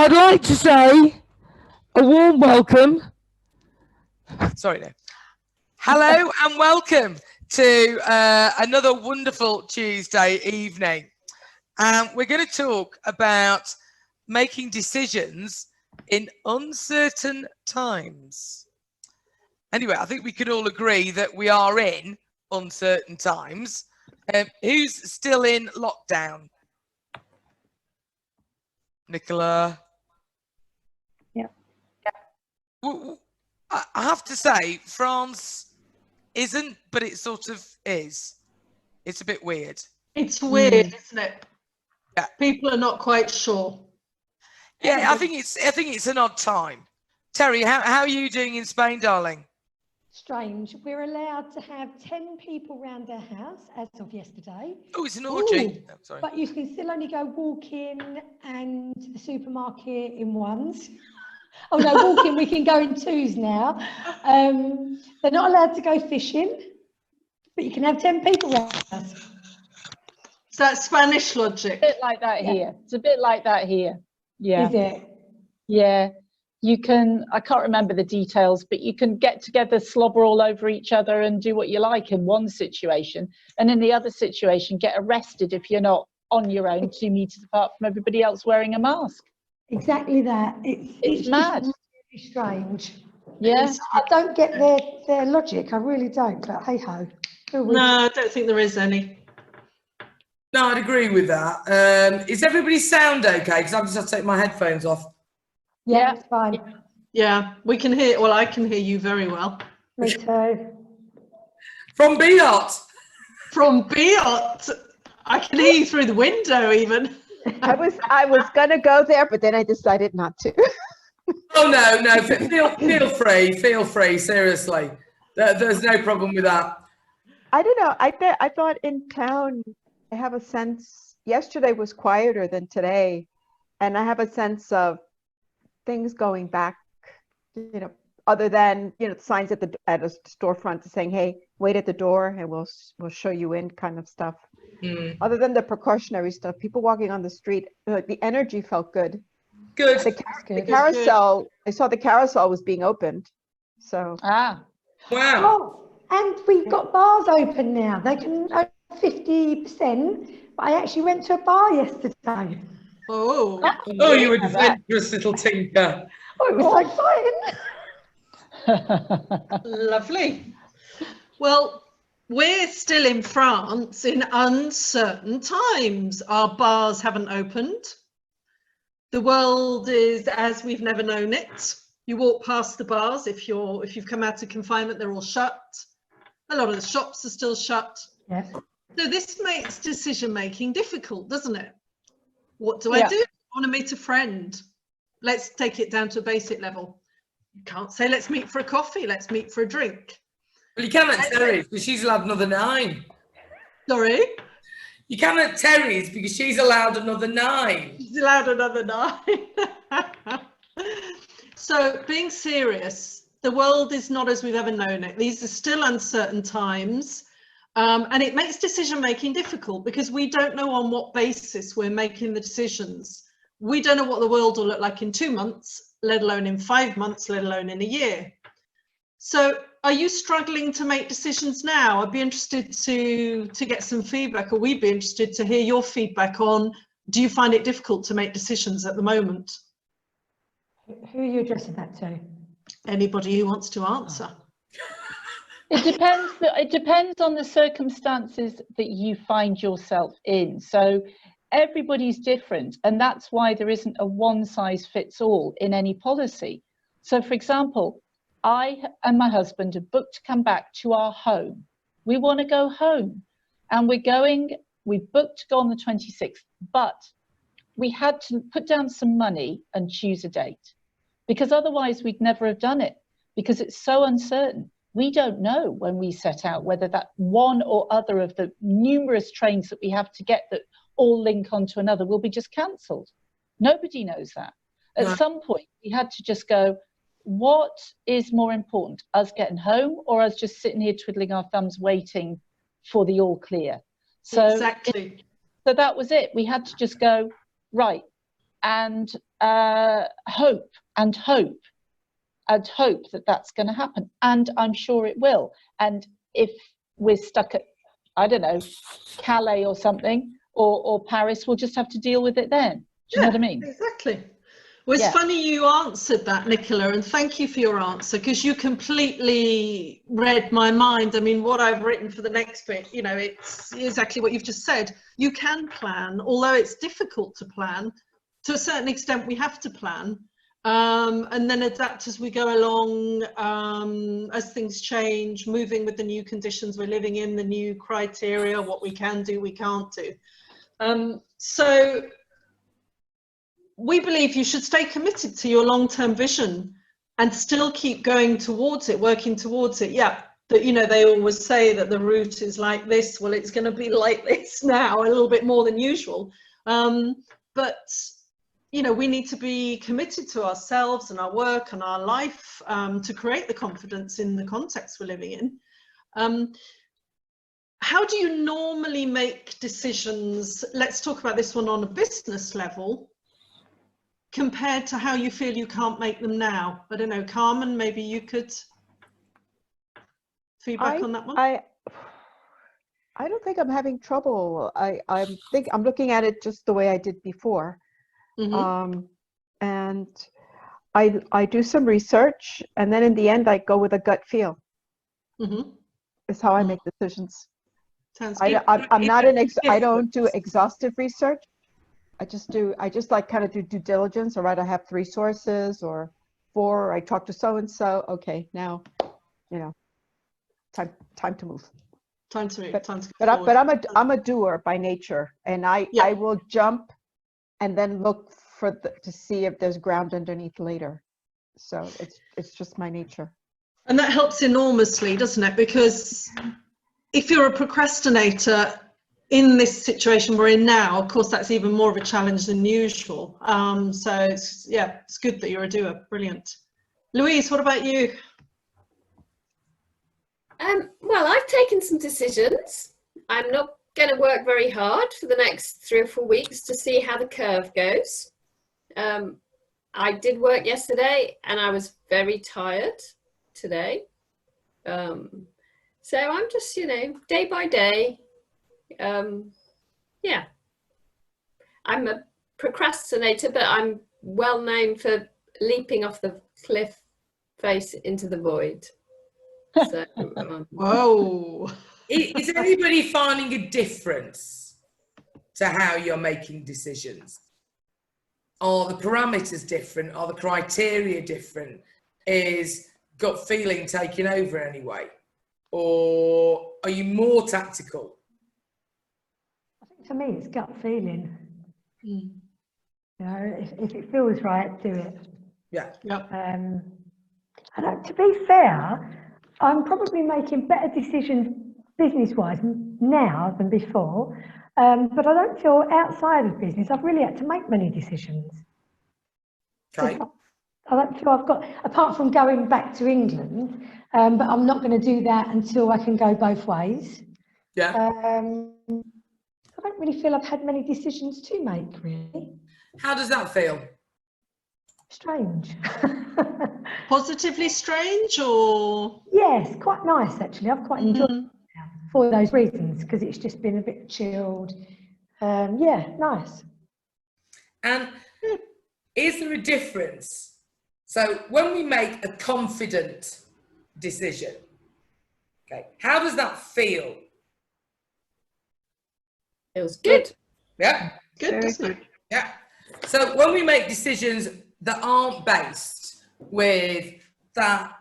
I'd like to say a warm welcome. Sorry, no. Hello and welcome to another wonderful Tuesday evening. We're going to talk about making decisions in uncertain times. Anyway, I think we could all agree that we are in uncertain times. Who's still in lockdown? Nicola? Yeah. I have to say, France isn't, but it sort of is. It's a bit weird. It's weird, isn't it? Yeah. People are not quite sure. Yeah, I think it's an odd time. Terry, how are you doing in Spain, darling? Strange. We're allowed to have 10 people round our house as of yesterday. Oh, it's an orgy. Oh, sorry. But you can still only go walk-in and the supermarket in ones. Oh no, walk-in we can go in twos now. They're not allowed to go fishing, but you can have 10 people around us. Is that Spanish logic? A bit like that here. It's a bit like that here. Yeah. Is it? Yeah. You can, I can't remember the details, but you can get together, slobber all over each other and do what you like in one situation. And in the other situation, get arrested if you're not on your own 2 meters apart from everybody else wearing a mask. Exactly that. It's mad. Really strange. Yeah. I don't get their logic. I really don't. But hey ho. No, I don't think there is any. No, I'd agree with that. Is everybody's sound okay? Because I've just had to take my headphones off. Yeah, it's fine. Yeah, we can hear, well, I can hear you very well. Me too. From Biot. From Biot, I can hear you through the window even. I was gonna go there, but then I decided not to. Oh no, feel free, seriously. There's no problem with that. I don't know. I thought in town, I have a sense, yesterday was quieter than today. And I have a sense of things going back, other than, the signs at a storefront saying, hey, wait at the door and we'll show you in kind of stuff. Other than the precautionary stuff, people walking on the street, the energy felt good. Good. The carousel, I saw the carousel was being opened. So. Ah. Wow. Oh, and we've got bars open now. They can open 50%, but I actually went to a bar yesterday. Oh, you adventurous little tinker. Oh, it was so exciting. Lovely. Well, we're still in France in uncertain times. Our bars haven't opened. The world is as we've never known it. You walk past the bars, if you've come out of confinement, they're all shut. A lot of the shops are still shut. Yes. So this makes decision making difficult, doesn't it? What do I do? I want to meet a friend. Let's take it down to a basic level. You can't say, let's meet for a coffee, let's meet for a drink. Well, you can at Terry's because she's allowed another 9. Sorry? You can at Terry's because she's allowed another 9. She's allowed another 9. So being serious, the world is not as we've ever known it. These are still uncertain times. And it makes decision making difficult because we don't know on what basis we're making the decisions. We don't know what the world will look like in 2 months, let alone in 5 months, let alone in a year. So are you struggling to make decisions now? I'd be interested to get some feedback, or we'd be interested to hear your feedback on, do you find it difficult to make decisions at the moment? Who are you addressing that to? Anybody who wants to answer. It depends on the circumstances that you find yourself in. So everybody's different, and that's why there isn't a one size fits all in any policy. So for example, I and my husband have booked to come back to our home. We want to go home, and we've booked to go on the 26th, but we had to put down some money and choose a date, because otherwise we'd never have done it, because it's so uncertain. We don't know when we set out whether that one or other of the numerous trains that we have to get that all link onto another will be just cancelled. Nobody knows that. At some point, we had to just go, what is more important, us getting home or us just sitting here twiddling our thumbs waiting for the all clear? So exactly. So that was it. We had to just go, right, and hope that that's going to happen. And I'm sure it will. And if we're stuck at, I don't know, Calais or something, or Paris, we'll just have to deal with it then. Do you know what I mean? Exactly. Well, it's funny you answered that, Nicola, and thank you for your answer, because you completely read my mind. I mean, what I've written for the next bit, you know, it's exactly what you've just said. You can plan, although it's difficult to plan. To a certain extent, we have to plan, and then adapt as we go along, as things change, moving with the new conditions we're living in, the new criteria, what we can do, we can't do. So we believe you should stay committed to your long-term vision and still keep going towards it, working towards it. Yeah, that, you know, they always say that the route is like this. Well, it's going to be like this now, a little bit more than usual. But, you know, we need to be committed to ourselves and our work and our life to create the confidence in the context we're living in. How do you normally make decisions? Let's talk about this one on a business level, compared to how you feel you can't make them now. I don't know, Carmen, maybe you could feedback on that one. I don't think I'm having trouble. I'm looking at it just the way I did before. And I do some research, and then in the end I go with a gut feel. Is how I make decisions. Sounds good. I'm not I don't do exhaustive research. I just like kind of do due diligence, or I have 3 sources or 4, or I talk to so-and-so. Okay, now, you know, time to move. Time to move. But I'm a doer by nature, and I will jump and then look to see if there's ground underneath later. So it's just my nature. And that helps enormously, doesn't it? Because if you're a procrastinator in this situation we're in now, of course, that's even more of a challenge than usual. So it's good that you're a doer. Brilliant. Louise, what about you? Well, I've taken some decisions. I'm not going to work very hard for the next 3 or 4 weeks to see how the curve goes. I did work yesterday and I was very tired today. So I'm just, you know, day by day. Yeah, I'm a procrastinator, but I'm well known for leaping off the cliff face into the void. So, whoa. Is anybody finding a difference to how you're making decisions? Are the parameters different? Are the criteria different? Is gut feeling taking over anyway? Or are you more tactical? I think for me, it's gut feeling. You know, if it feels right, do it. Yeah. And to be fair, I'm probably making better decisions business-wise now than before. But I don't feel outside of business I've really had to make many decisions. Okay. I don't feel I've got, apart from going back to England, but I'm not going to do that until I can go both ways. Yeah. I don't really feel I've had many decisions to make, really. How does that feel? Strange. Positively strange, or? Yes, quite nice, actually. I've quite enjoyed it for those reasons, because it's just been a bit chilled. Yeah, nice. And is there a difference? So when we make a confident decision, okay, how does that feel? feels good. Yeah. Good, doesn't it? Yeah. So when we make decisions that aren't based with that,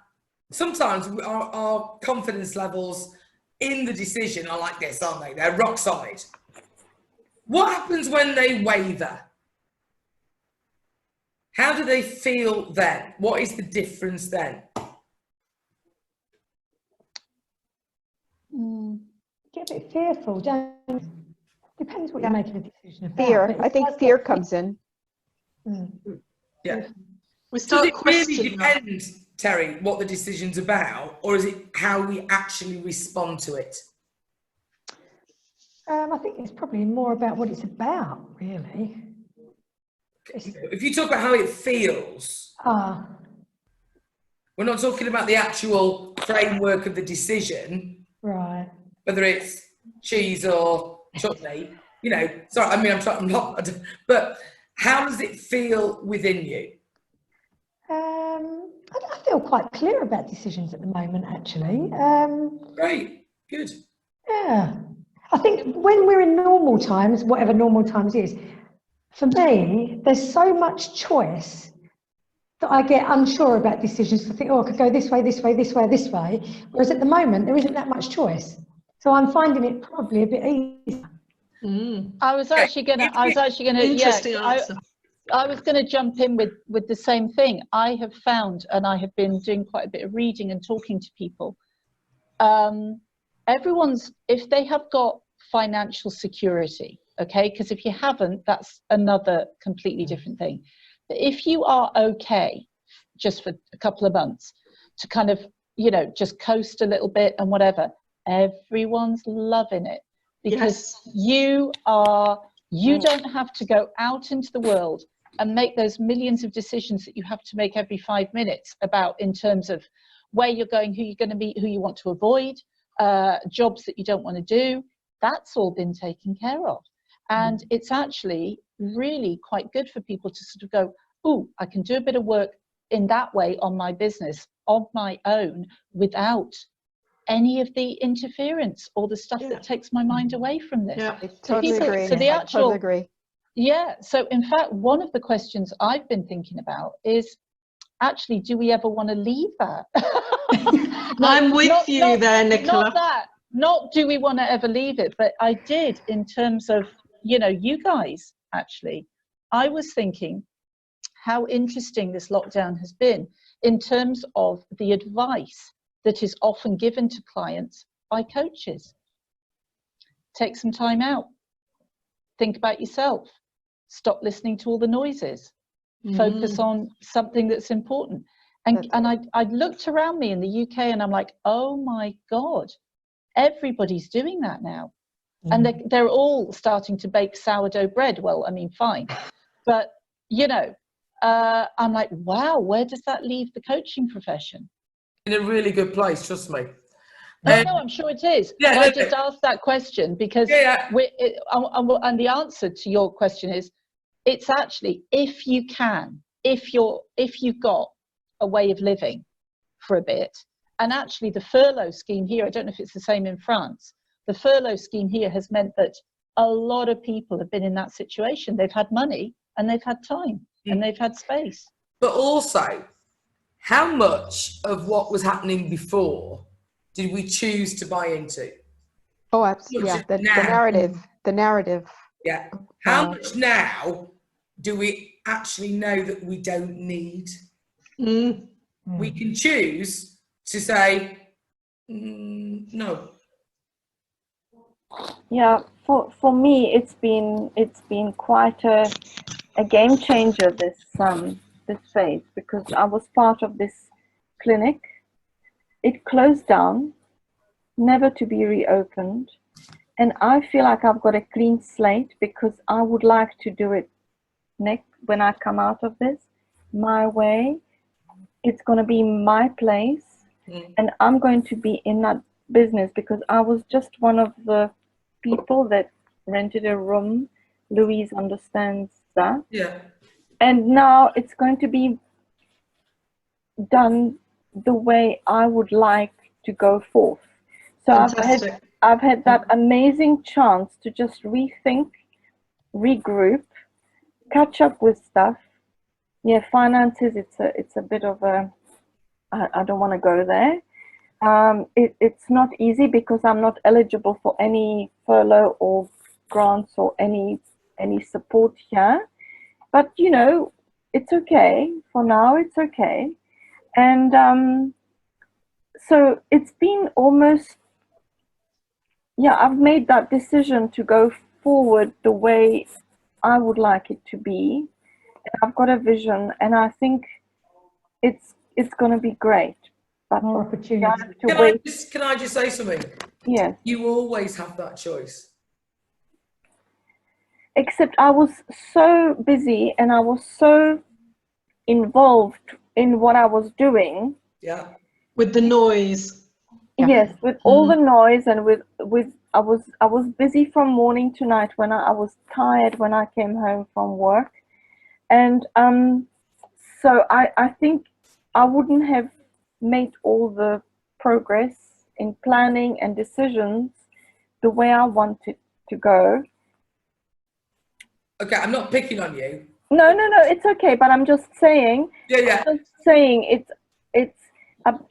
sometimes our confidence levels in the decision are like this, aren't they? They're rock solid. What happens when they waver? How do they feel then? What is the difference then? Get a bit fearful, don't you? Depends what you're making a decision about. Fear. I think fear comes in. Yeah. We Does start it really questioning. depend, Terry, what the decision's about, or is it how we actually respond to it? I think it's probably more about what it's about, really. if you talk about how it feels, Ah, we're not talking about the actual framework of the decision, right. whether it's cheese or chutney. You know, sorry, I mean, I'm not, but how does it feel within you? I feel quite clear about decisions at the moment, actually. Great, good. Yeah. I think when we're in normal times, whatever normal times is, for me, there's so much choice that I get unsure about decisions. I think, oh, I could go this way, this way, this way, this way. Whereas at the moment, there isn't that much choice. So I'm finding it probably a bit easier. I was actually gonna, Interesting answer. I was going to jump in with the same thing. I have found, and I have been doing quite a bit of reading and talking to people. If they have got financial security, okay, because if you haven't, that's another completely different thing. But if you are okay, just for a couple of months, to kind of, you know, just coast a little bit and whatever, everyone's loving it, because you don't have to go out into the world and make those millions of decisions that you have to make every 5 minutes about, in terms of where you're going, who you're going to meet, who you want to avoid, jobs that you don't want to do. That's all been taken care of. And it's actually really quite good for people to sort of go, oh, I can do a bit of work in that way on my business, on my own, without any of the interference or the stuff that takes my mind away from this. I totally agree. So the I actual, totally agree. yeah, so in fact, one of the questions I've been thinking about is, actually, do we ever want to leave that? I'm with you there, Nicola. Not do we want to ever leave it, but I did, in terms of, you know, you guys, actually. I was thinking how interesting this lockdown has been in terms of the advice that is often given to clients by coaches. Take some time out. Think about yourself. Stop listening to all the noises. Focus on something that's important. And I looked around me in the UK and I'm like, oh my God, everybody's doing that now. And they're all starting to bake sourdough bread. Well, I mean, fine. But, you know, I'm like, wow, where does that leave the coaching profession? In a really good place, trust me. No, I'm sure it is. Yeah, but I just asked that question because and the answer to your question is, it's actually, if you can, if you've got a way of living for a bit, and actually the furlough scheme here, I don't know if it's the same in France, the furlough scheme here has meant that a lot of people have been in that situation. They've had money and they've had time and they've had space. But also, how much of what was happening before did we choose to buy into? Oh, absolutely. Yeah, the narrative. Yeah. How much now do we actually know that we don't need? We can choose to say, no. Yeah, for me, it's been quite a game changer, this phase, because I was part of this clinic. It closed down, never to be reopened, and I feel like I've got a clean slate, because I would like to do it, Nick, when I come out of this, my way. It's going to be my place, and I'm going to be in that business, because I was just one of the people that rented a room. Louise understands that. Yeah. And now it's going to be done the way I would like to go forth. So I've had that amazing chance to just rethink, regroup, catch up with stuff. Yeah, finances, it's a bit of a, I don't want to go there. It's not easy, because I'm not eligible for any furlough or grants or any support here. But, you know, it's okay. For now, it's okay. And so it's been almost, yeah, I've made that decision to go forward the way I would like it to be. I've got a vision, and I think it's going to be great. But more opportunity. Can I just say something? Yes. You always have that choice. except I was so busy and I was so involved in what I was doing. Yeah. With the noise. Yeah. Yes, with all the noise and with I was busy from morning to night when I was tired when I came home from work. And so I think I wouldn't have made all the progress in planning and decisions the way I wanted to go. Okay, I'm not picking on you. No, it's okay. But I'm just saying. Yeah. I'm just saying it's.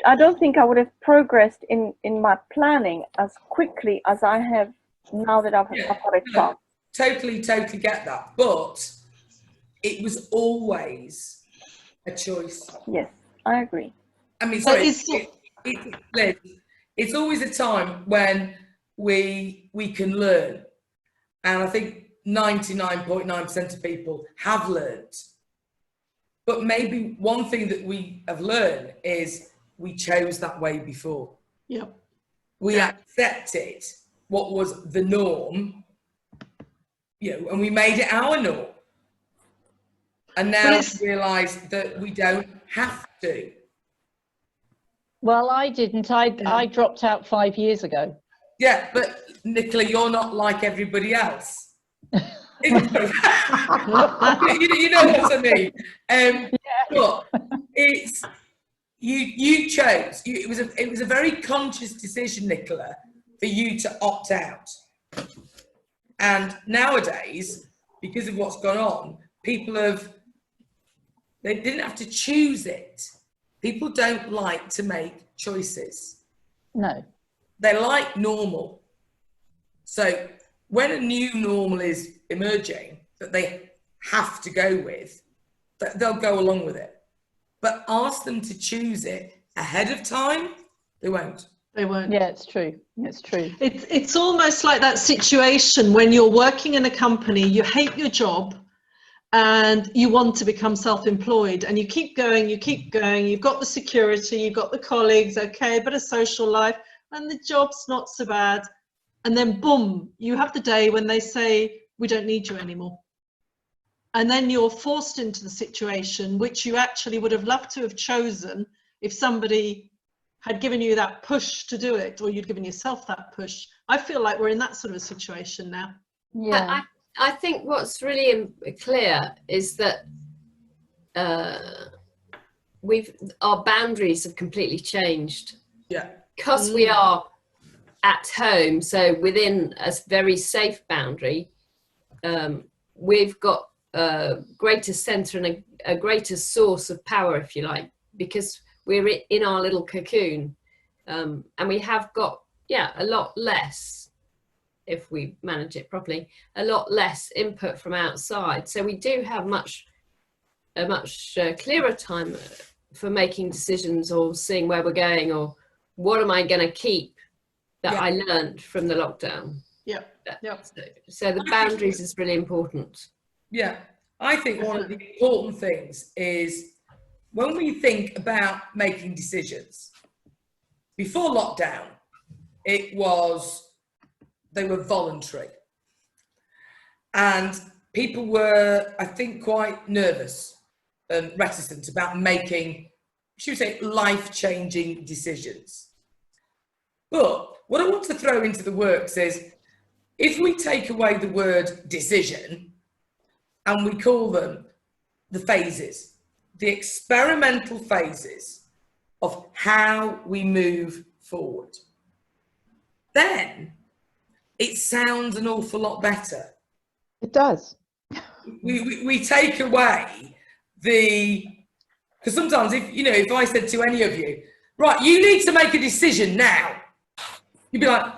I don't think I would have progressed in my planning as quickly as I have now that I've got a chance. Totally get that. But it was always a choice. Yes, I agree. I mean, sorry, Liz, it's always a time when we can learn. And I think 99.9% of people have learned. But maybe one thing that we have learned is we chose that way before. Yep. We accepted what was the norm, and we made it our norm. And now we realise that we don't have to. Well, I didn't. I dropped out 5 years ago. Yeah, but Nicola, you're not like everybody else. you know what I mean? But it's you chose. It was a very conscious decision, Nicola, for you to opt out. And nowadays, because of what's gone on, they didn't have to choose it. People don't like to make choices. No. They like normal. So when a new normal is emerging that they have to go with, they'll go along with it. But ask them to choose it ahead of time, they won't. They won't. Yeah, it's true. It's true. It's almost like that situation when you're working in a company, you hate your job and you want to become self-employed, and you keep going, you've got the security, you've got the colleagues, okay, but a social life, and the job's not so bad. And then boom, you have the day when they say, we don't need you anymore. And then you're forced into the situation which you actually would have loved to have chosen if somebody had given you that push to do it, or you'd given yourself that push. I feel like we're in that sort of a situation now. Yeah. I think what's really clear is that our boundaries have completely changed. Yeah. Because we are at home, so within a very safe boundary, we've got a greater centre and a greater source of power, if you like, because we're in our little cocoon, and we have got a lot less, if we manage it properly, a lot less input from outside. So we do have a much clearer time for making decisions, or seeing where we're going, or what am I going to keep that I learned from the lockdown. So the boundaries is really important. Yeah, I think one of the important things is when we think about making decisions, before lockdown, they were voluntary. And people were, I think, quite nervous and reticent about making, should we say, life-changing decisions. But what I want to throw into the works is, if we take away the word decision and we call them the phases, the experimental phases of how we move forward, then it sounds an awful lot better. It does. We take away because sometimes if I said to any of you, right, you need to make a decision now, you'd be like,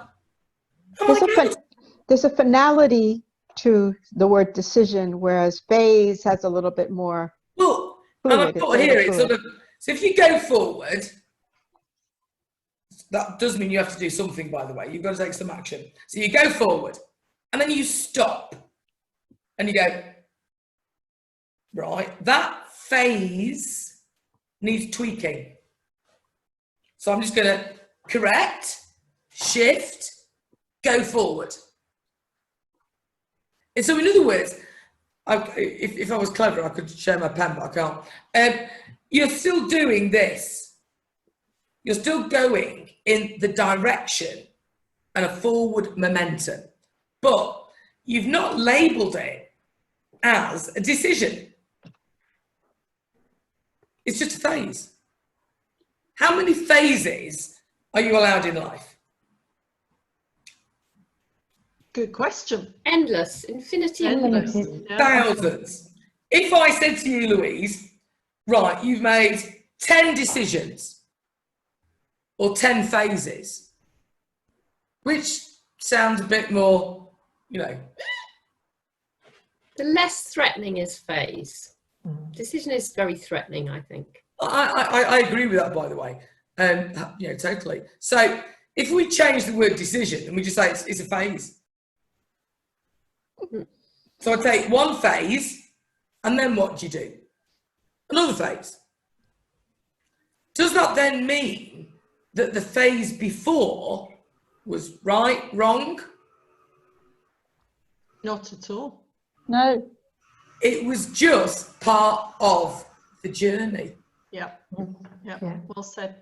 there's a finality to the word decision, whereas phase has a little bit more. Well, and I thought here it's sort of, so if you go forward, that does mean you have to do something, by the way. You've got to take some action. So you go forward and then you stop and you go, right, that phase needs tweaking. So I'm just going to correct, shift, go forward. So in other words, if I was clever, I could share my pen, but I can't. You're still doing this. You're still going in the direction and a forward momentum, but you've not labelled it as a decision. It's just a phase. How many phases are you allowed in life? Good question. Endless, infinity endless. Unlimited. Thousands. If I said to you, Louise, right, you've made 10 decisions or 10 phases, which sounds a bit more, you know. The less threatening is phase. Decision is very threatening, I think. I agree with that, by the way. You know, totally. So if we change the word decision and we just say it's a phase. So I take one phase, and then what do you do? Another phase. Does that then mean that the phase before was right, wrong? Not at all. No. It was just part of the journey. Yeah. Yeah. Yeah. Well said.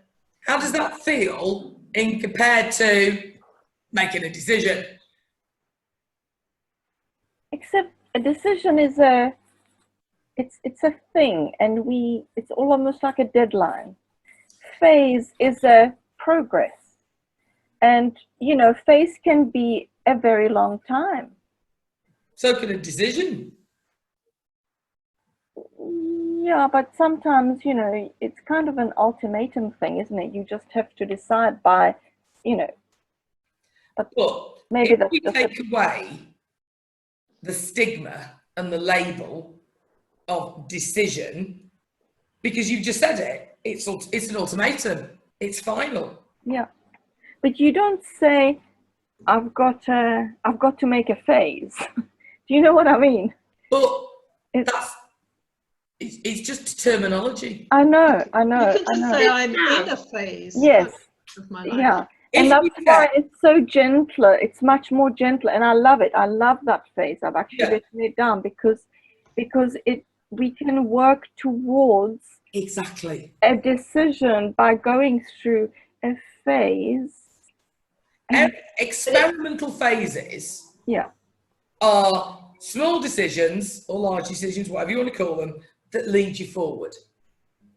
How does that feel in compared to making a decision? Except a decision is it's a thing, and it's almost like a deadline. Phase is a progress, and you know, phase can be a very long time. So can a decision. Yeah, but sometimes, you know, it's kind of an ultimatum thing, isn't it? You just have to decide by, you know. But maybe if we take away the stigma and the label of decision, because you've just said it, it's an ultimatum. It's final. Yeah, but you don't say, I've got to make a phase. Do you know what I mean? But it's just terminology. I know. You can just say I'm in a phase. Yes. Of my life. Yeah. And that's why it's so gentler. It's much more gentler, and I love it. I love that phase. I've actually written it down because we can work towards exactly a decision by going through a phase. Experimental phases are small decisions or large decisions, whatever you want to call them, that lead you forward.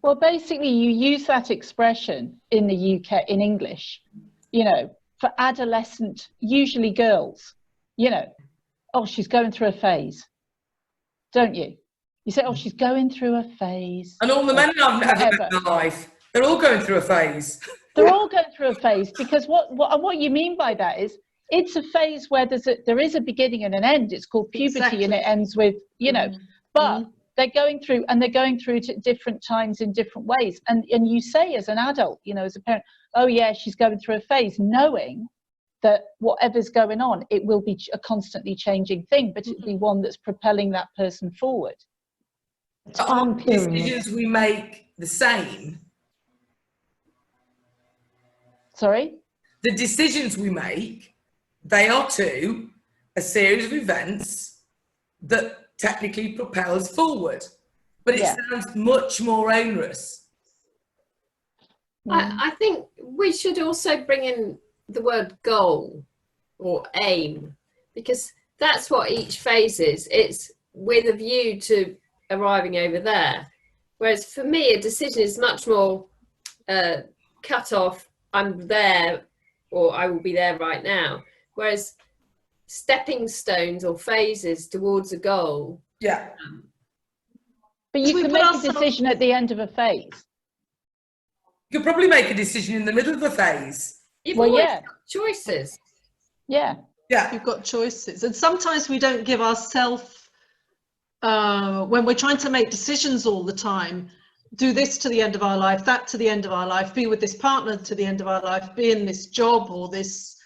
Well, basically, you use that expression in the UK, in English, you know, for adolescent, usually girls, you know, oh, she's going through a phase, don't you? You say, oh, she's going through a phase. And all the men I've met in my life, they're all going through a phase. They're all going through a phase, because what you mean by that is it's a phase where there is a beginning and an end. It's called puberty, and it ends with, you know, but they're going through to different times in different ways. And you say as an adult, you know, as a parent, oh yeah, she's going through a phase, knowing that whatever's going on, it will be a constantly changing thing, but it'll be one that's propelling that person forward. Are decisions we make the same? Sorry? The decisions we make, they are to a series of events that technically propel us forward, but it sounds much more onerous. I think we should also bring in the word goal or aim, because that's what each phase is. It's with a view to arriving over there. Whereas for me, a decision is much more cut off, I'm there, or I will be there right now. Whereas stepping stones or phases towards a goal. Yeah. But you can make a decision at the end of a phase. You could probably make a decision in the middle of a phase. You've always got choices. Yeah. Yeah. You've got choices. And sometimes we don't give ourselves, when we're trying to make decisions all the time, do this to the end of our life, that to the end of our life, be with this partner to the end of our life, be in this job or this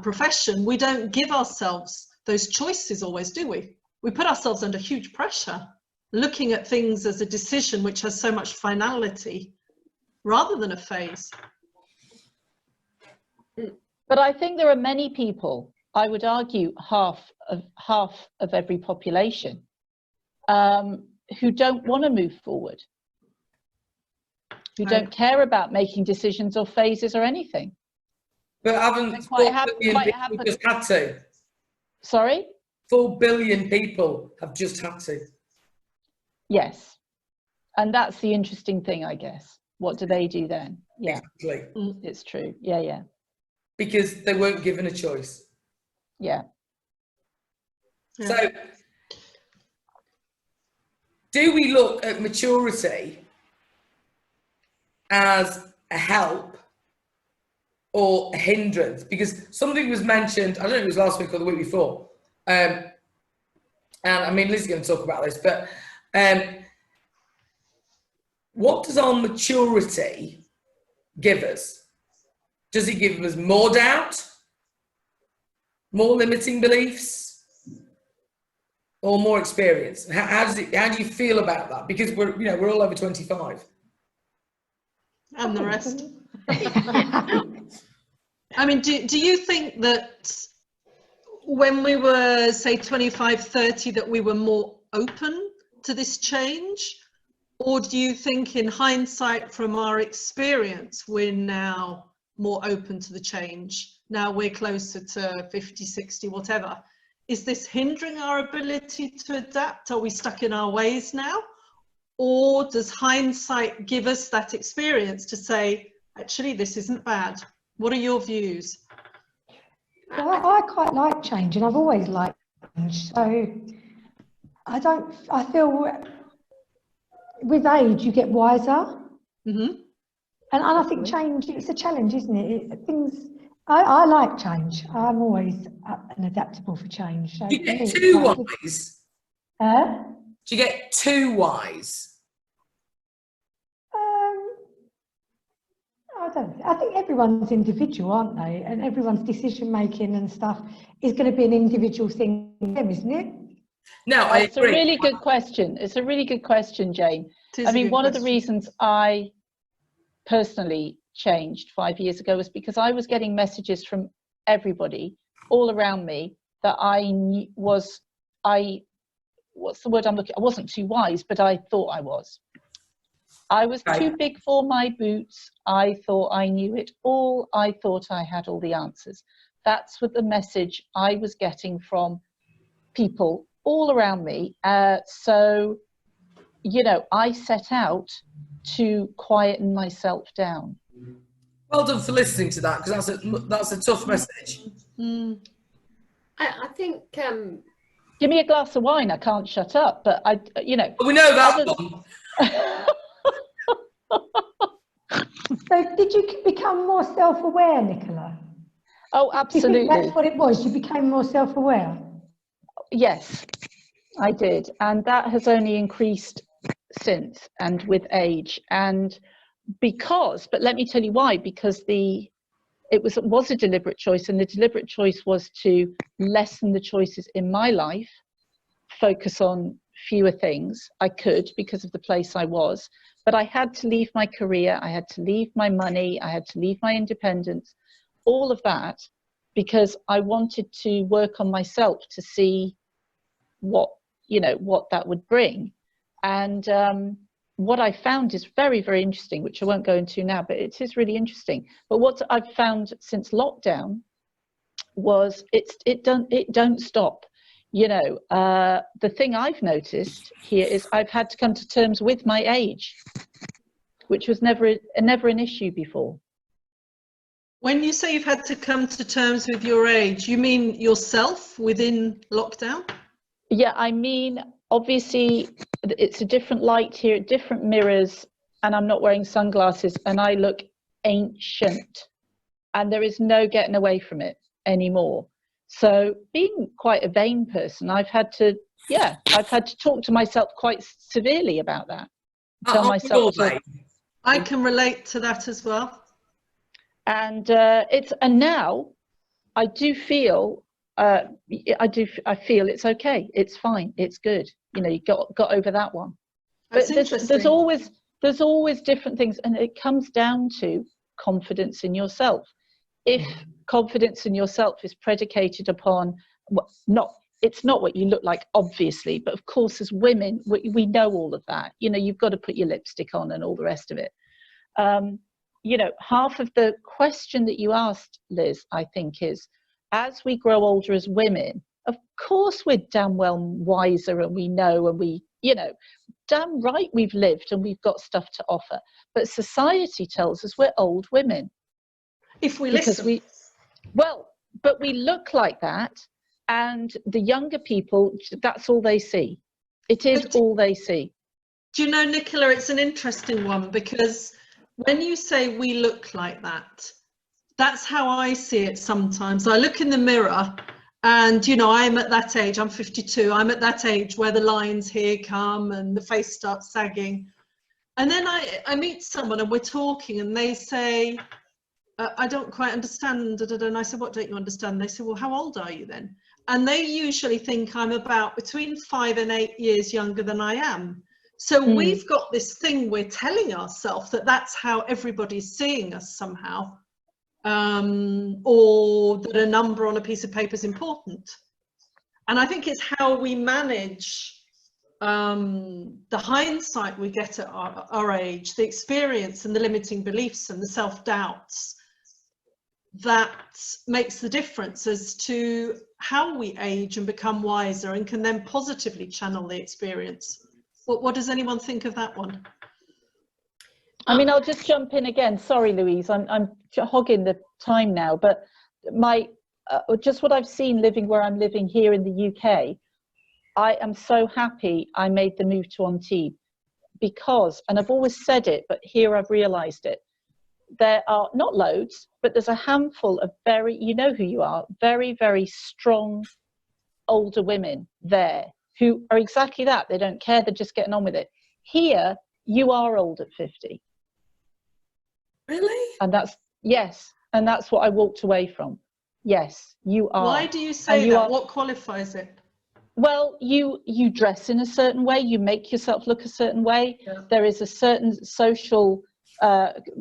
profession, we don't give ourselves those choices always, do we? We put ourselves under huge pressure, looking at things as a decision which has so much finality rather than a phase. But I think there are many people I would argue half of every population who don't want to move forward, who don't care about making decisions or phases or anything. But haven't 4 billion people just had to? Sorry? 4 billion people have just had to. Yes. And that's the interesting thing, I guess. What do they do then? Yeah. Exactly. It's true. Yeah, yeah. Because they weren't given a choice. Yeah. So, do we look at maturity as a help or a hindrance? Because something was mentioned, I don't know if it was last week or the week before, and I mean, Lizzie's going to talk about this, but what does our maturity give us? Does it give us more doubt, more limiting beliefs, or more experience? How do you feel about that? Because we're all over 25. And the rest. I mean, do you think that when we were, say, 25, 30, that we were more open to this change? Or do you think in hindsight from our experience, we're now more open to the change? Now we're closer to 50, 60, whatever. Is this hindering our ability to adapt? Are we stuck in our ways now? Or does hindsight give us that experience to say, actually, this isn't bad? What are your views? Well, I quite like change, and I've always liked change. So I feel with age you get wiser. Mm-hmm. And I think change, it's a challenge, isn't it? I like change. I'm always up and adaptable for change. So Do you get too wise? Do you get too wise? I think everyone's individual, aren't they? And everyone's decision making and stuff is going to be an individual thing for them, isn't it? No, I agree. It's a really good question. It's a really good question, Jane. I mean, one of the reasons I personally changed 5 years ago was because I was getting messages from everybody all around me that what's the word I'm looking, I wasn't too wise, but I thought I was. I was too big for my boots. I thought I knew it all. I thought I had all the answers. That's what the message I was getting from people all around me. So, I set out to quieten myself down. Well done for listening to that, because that's a tough message. I think. Give me a glass of wine. I can't shut up. But We know that one. So did you become more self-aware, Nicola? Oh, absolutely. Do you think that's what it was? You became more self-aware? Yes, I did. And that has only increased since and with age. And but let me tell you why, because it was a deliberate choice, and the deliberate choice was to lessen the choices in my life, focus on fewer things. I could because of the place I was, but I had to leave my career, I had to leave my money, I had to leave my independence, all of that, because I wanted to work on myself to see what that would bring. And what I found is very, very interesting, which I won't go into now, but it is really interesting. But what I've found since lockdown was it don't stop. The thing I've noticed here is I've had to come to terms with my age, which was never an issue before. When you say you've had to come to terms with your age, you mean yourself within lockdown? Yeah, I mean, obviously it's a different light here, different mirrors, and I'm not wearing sunglasses and I look ancient, and there is no getting away from it anymore. So being quite a vain person, I've had to talk to myself quite severely about that. Tell myself I can relate to that as well. And now I do feel I feel it's okay, it's fine, it's good. You got over that one. But there's always different things, and it comes down to confidence in yourself. If confidence in yourself is predicated upon it's not what you look like, obviously, but of course, as women, we know all of that. You know, you've got to put your lipstick on and all the rest of it. You know, half of the question that you asked, Liz, I think is, as we grow older as women, of course we're damn well wiser and we know, and we, you know, damn right we've lived and we've got stuff to offer. But society tells us we're old women. If we Because listen. but we look like that, and the younger people, that's all they see. It is all they see. Do you know, Nicola, it's an interesting one, because when you say we look like that, that's how I see it sometimes. I look in the mirror and, you know, I'm at that age, I'm 52, I'm at that age where the lines here come and the face starts sagging. And then I meet someone and we're talking and they say, I don't quite understand. And I said, what don't you understand? They said, well, how old are you then? And they usually think I'm about between 5 and 8 years younger than I am. So we've got this thing we're telling ourselves that that's how everybody's seeing us somehow, or that a number on a piece of paper is important. And I think it's how we manage the hindsight we get at our age, the experience and the limiting beliefs and the self-doubts that makes the difference as to how we age and become wiser and can then positively channel the experience. What does anyone think of that one? I mean, I'll just jump in again. Sorry, Louise, I'm hogging the time now, but my just what I've seen living where I'm living here in the UK, I am so happy I made the move to Antibes, because, and I've always said it, but here I've realised it, there are not loads, but there's a handful of very, you know who you are, very, very strong older women there who are exactly that. They don't care, they're just getting on with it. Here, you are old at 50. Really? And that's, yes, and that's what I walked away from. Yes, you are. Why do you say that? What qualifies it? Well, you dress in a certain way, you make yourself look a certain way. Yeah. There is a certain social,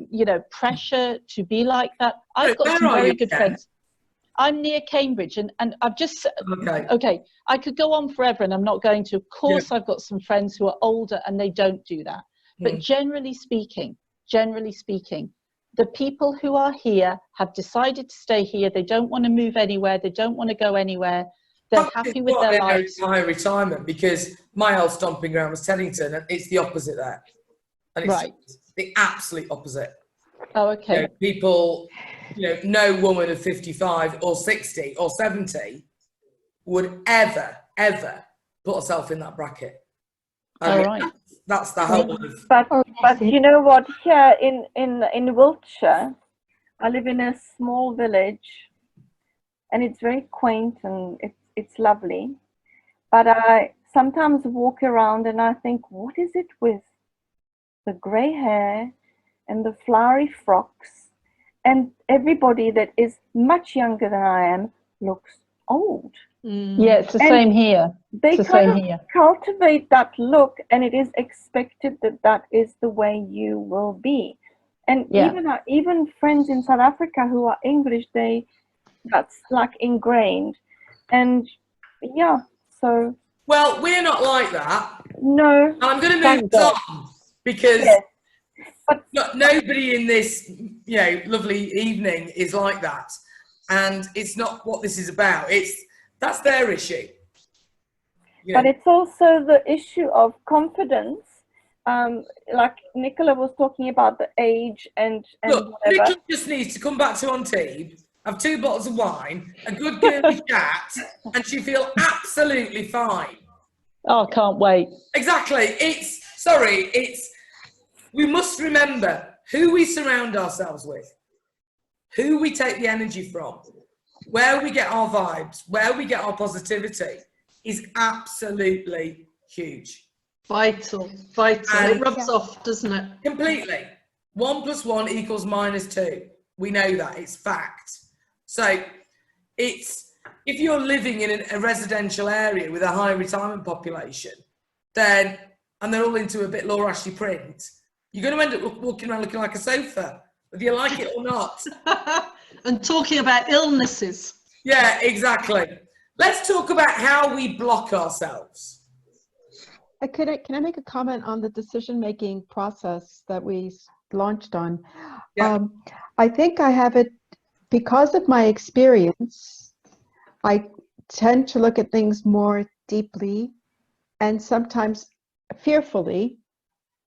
you know, pressure to be like that. I've got some very good friends. I'm near Cambridge, and I've just, okay, I could go on forever and I'm not going to. Of course, I've got some friends who are older and they don't do that. But generally speaking, the people who are here have decided to stay here. They don't want to move anywhere. They don't want to go anywhere. They're happy with their lives. High retirement, because my old stomping ground was Teddington, and it's the opposite there. And it's the absolute opposite. Oh, okay. You know, people, you know, no woman of 55 or 60 or 70 would ever put herself in that bracket. All right. That's the whole of. But you know what? Here in Wiltshire, I live in a small village, and it's very quaint and it's lovely. But I sometimes walk around and I think, what is it with the grey hair and the flowery frocks, and everybody that is much younger than I am looks old? Yeah, it's the same here. They kind of cultivate that look, and it is expected that that is the way you will be. And even friends in South Africa who are English, that's like ingrained. And yeah, so. Well, we're not like that. No. And I'm going to move on, because nobody in this, you know, lovely evening is like that. And it's not what this is about. That's their issue. You know? But it's also the issue of confidence. Like Nicola was talking about the age and look, whatever. Nicola just needs to come back to Antibes, have 2 bottles of wine, a good girly chat, and she'll feel absolutely fine. Oh, can't wait. Exactly. We must remember who we surround ourselves with, who we take the energy from, where we get our vibes, where we get our positivity is absolutely huge. Vital. And it rubs off, doesn't it? Completely. 1 + 1 = -2. We know that, it's fact. So if you're living in a residential area with a high retirement population, and they're all into a bit Laura Ashley print, you're going to end up walking around looking like a sofa, whether you like it or not. And talking about illnesses. Yeah, exactly. Let's talk about how we block ourselves. Can I make a comment on the decision-making process that we launched on? Yeah. I think I have it because of my experience. I tend to look at things more deeply and sometimes fearfully,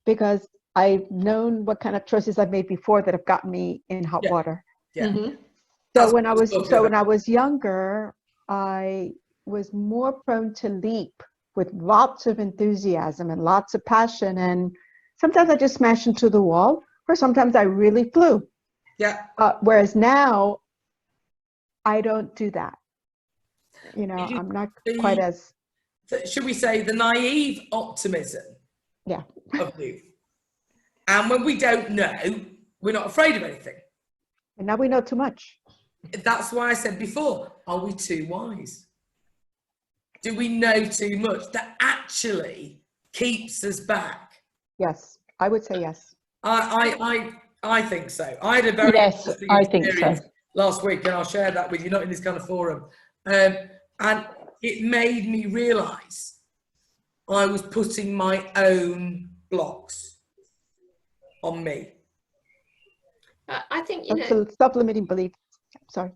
because I've known what kind of choices I've made before that have gotten me in hot Yeah. water. Yeah. Mhm. So when I was younger, I was more prone to leap with lots of enthusiasm and lots of passion, and sometimes I just smashed into the wall, or sometimes I really flew. Yeah. Whereas now, I don't do that. You know, You I'm not quite as. Should we say the naive optimism Yeah. of youth. And when we don't know, we're not afraid of anything. And now we know too much. That's why I said before, are we too wise? Do we know too much that actually keeps us back? Yes, I would say yes. I think so. I had a very Yes, interesting I think so. experience last week, and I'll share that with you, not in this kind of forum. And it made me realise I was putting my own blocks on me. I think, you know, Self-limiting belief. Sorry.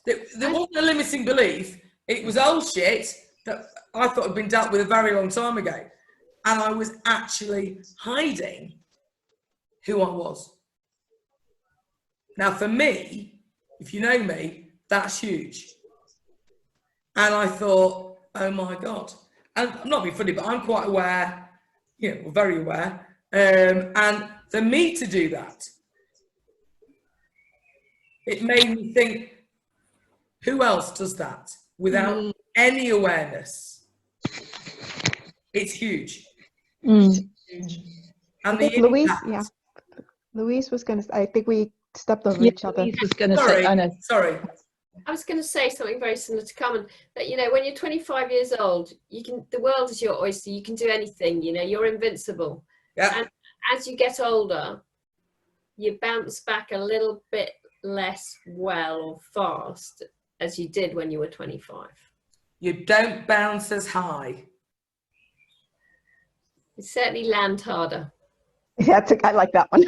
There wasn't a limiting belief. It was old shit that I thought had been dealt with a very long time ago. And I was actually hiding who I was. Now, for me, if you know me, that's huge. And I thought, oh my God. And I'm not being funny, but I'm quite aware, you know, very aware. And for me to do that, it made me think, who else does that without any awareness? It's huge. Mm. And I think Louise was going to, I think we stepped over each other. Louise was going to say, I know. Sorry. I was going to say something very similar to Carmen, that, you know, when you're 25 years old, the world is your oyster. You can do anything, you know, you're invincible. Yeah. And as you get older, you bounce back a little bit less well or fast as you did when you were 25. You don't bounce as high. You certainly land harder. Yeah, I like that one.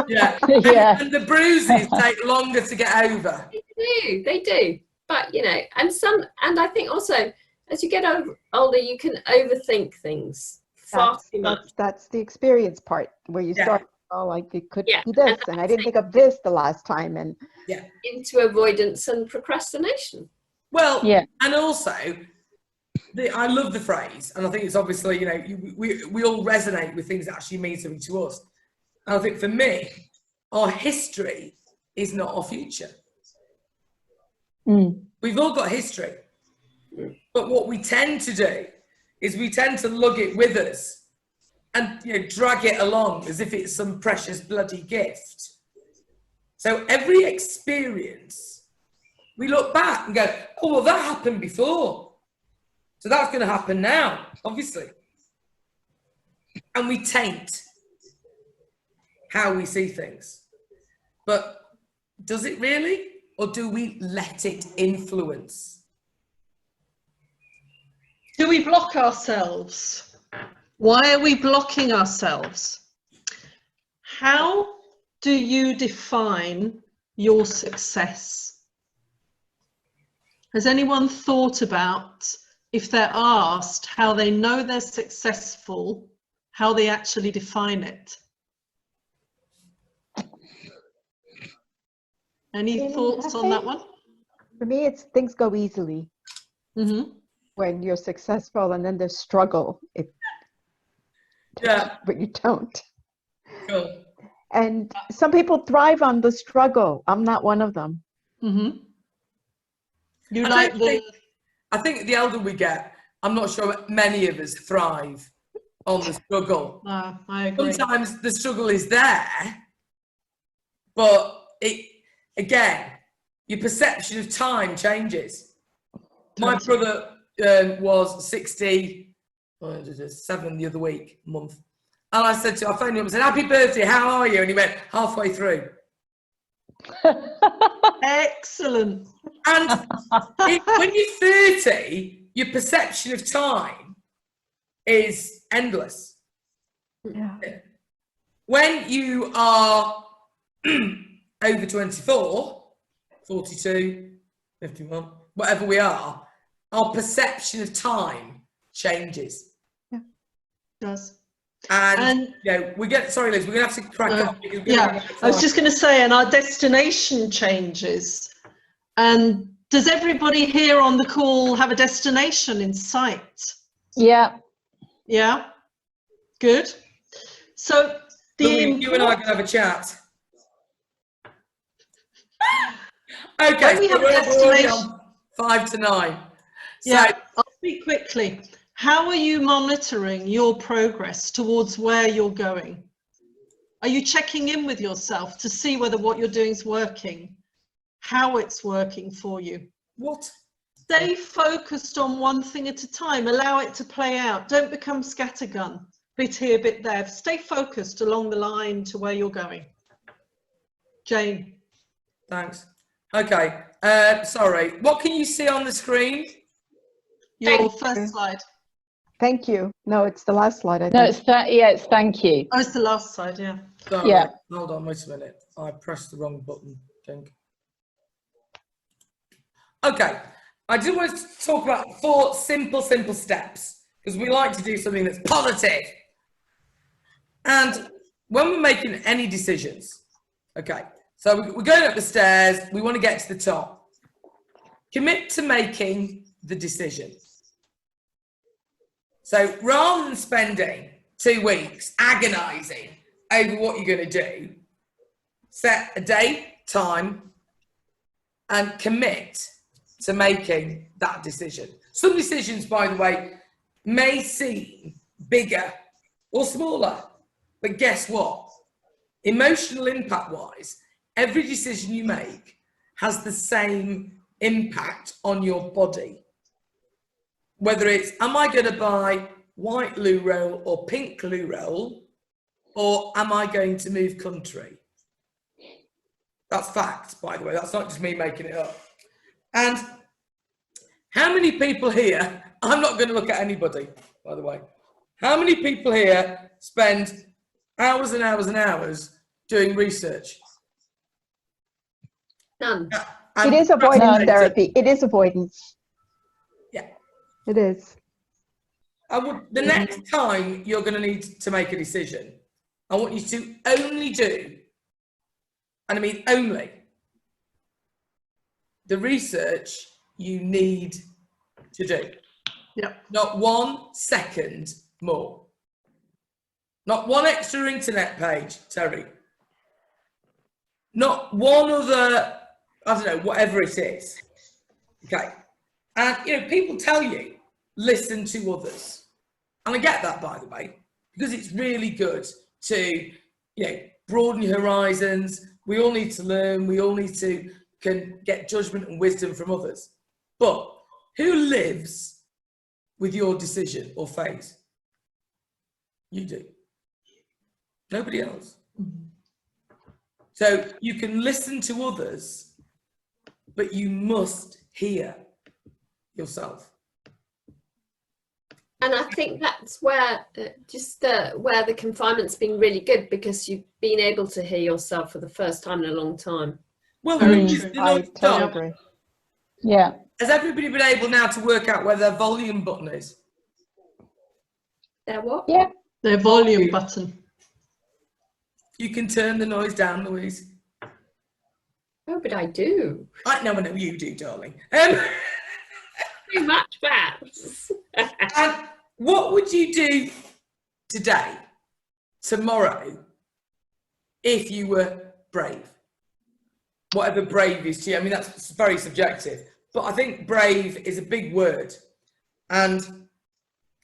Yeah. Yeah. And the bruises take longer to get over. They do. But, you know, and I think also, as you get older, you can overthink things far too much. That's the experience part where you start, oh, like it could Yeah. be this, and I didn't think of this the last time. And Yeah. Into avoidance and procrastination. Well, Yeah. and also, I love the phrase, and I think it's obviously, you know, we all resonate with things that actually mean something to us. And I think for me, our history is not our future. Mm. We've all got history. But what we tend to do is we tend to lug it with us and, you know, drag it along as if it's some precious bloody gift. So every experience, we look back and go, oh, well, that happened before. So that's going to happen now, obviously. And we taint how we see things. But does it really? Or do we let it influence? Do we block ourselves? Why are we blocking ourselves? How do you define your success? Has anyone thought about, if they're asked how they know they're successful, how they actually define it? Any thoughts on that one? for me, it's things go easily when you're successful, and then there's struggle. But you don't. Cool. And some people thrive on the struggle. I'm not one of them. You I think the elder we get, I'm not sure many of us thrive on the struggle. I agree. Sometimes the struggle is there, but again, your perception of time changes. My brother was 67 the other month. And I phoned him and said, happy birthday, how are you? And he went, halfway through. Excellent. And when you're 30, your perception of time is endless. Yeah. When you are over 24, 42, 51, whatever we are, our perception of time changes. Yeah. It does. And you know, sorry Liz, we're gonna have to crack on. Yeah, I was just going to say, and our destination changes. And does everybody here on the call have a destination in sight? Yeah. Yeah, good. So you and I can have a chat. Okay, we so have a we're already destination. on 5 to 9. Yeah, So, I'll speak quickly. How are you monitoring your progress towards where you're going? Are you checking in with yourself to see whether what you're doing is working, how it's working for you? what? Stay focused on one thing at a time. Allow it to play out. Don't become scattergun, bit here, bit there. Stay focused along the line to where you're going. Jane. Thanks. Okay, sorry. What can you see on the screen? Your first slide. Thank you. No, it's the last slide, I No, think. it's that. Yeah, it's thank you. Oh, it's the last slide, yeah. Sorry. Yeah. Hold on, wait a minute. I pressed the wrong button, I think. Okay, I just want to talk about 4 simple steps, because we like to do something that's positive. And when we're making any decisions, okay, so we're going up the stairs, we want to get to the top. Commit to making the decision. So rather than spending 2 weeks agonizing over what you're going to do, set a date, time, and commit to making that decision. Some decisions, by the way, may seem bigger or smaller, but guess what? Emotional impact wise, every decision you make has the same impact on your body. Whether it's, am I going to buy white loo roll or pink loo roll, or am I going to move country? That's fact, by the way. That's not just me making it up. And how many people here, I'm not going to look at anybody, by the way. How many people here spend hours and hours and hours doing research? None. It is avoidance therapy. It is avoidance. Yeah. It is. The next time you're going to need to make a decision, I want you to only do, and I mean only, the research you need to do. Yeah. Not 1 second more. Not 1 extra internet page, Terry. Not 1 other, I don't know, whatever it is. Okay. And, you know, people tell you, listen to others. And I get that, by the way, because it's really good to, you know, broaden your horizons. We all need to learn. We all need to can get judgment and wisdom from others. But who lives with your decision or phase? You do. Nobody else. So you can listen to others, but you must hear yourself. And I think that's where where the confinement's been really good, because you've been able to hear yourself for the first time in a long time. Well, I totally agree. Yeah. has everybody been able now to work out where their volume button is? Their what? Yeah. Their volume button. You can turn the noise down, Louise. Oh, but I do. I know you do, darling. Too much, perhaps. And what would you do today, tomorrow, if you were brave? Whatever brave is to you. I mean, that's very subjective. But I think brave is a big word. And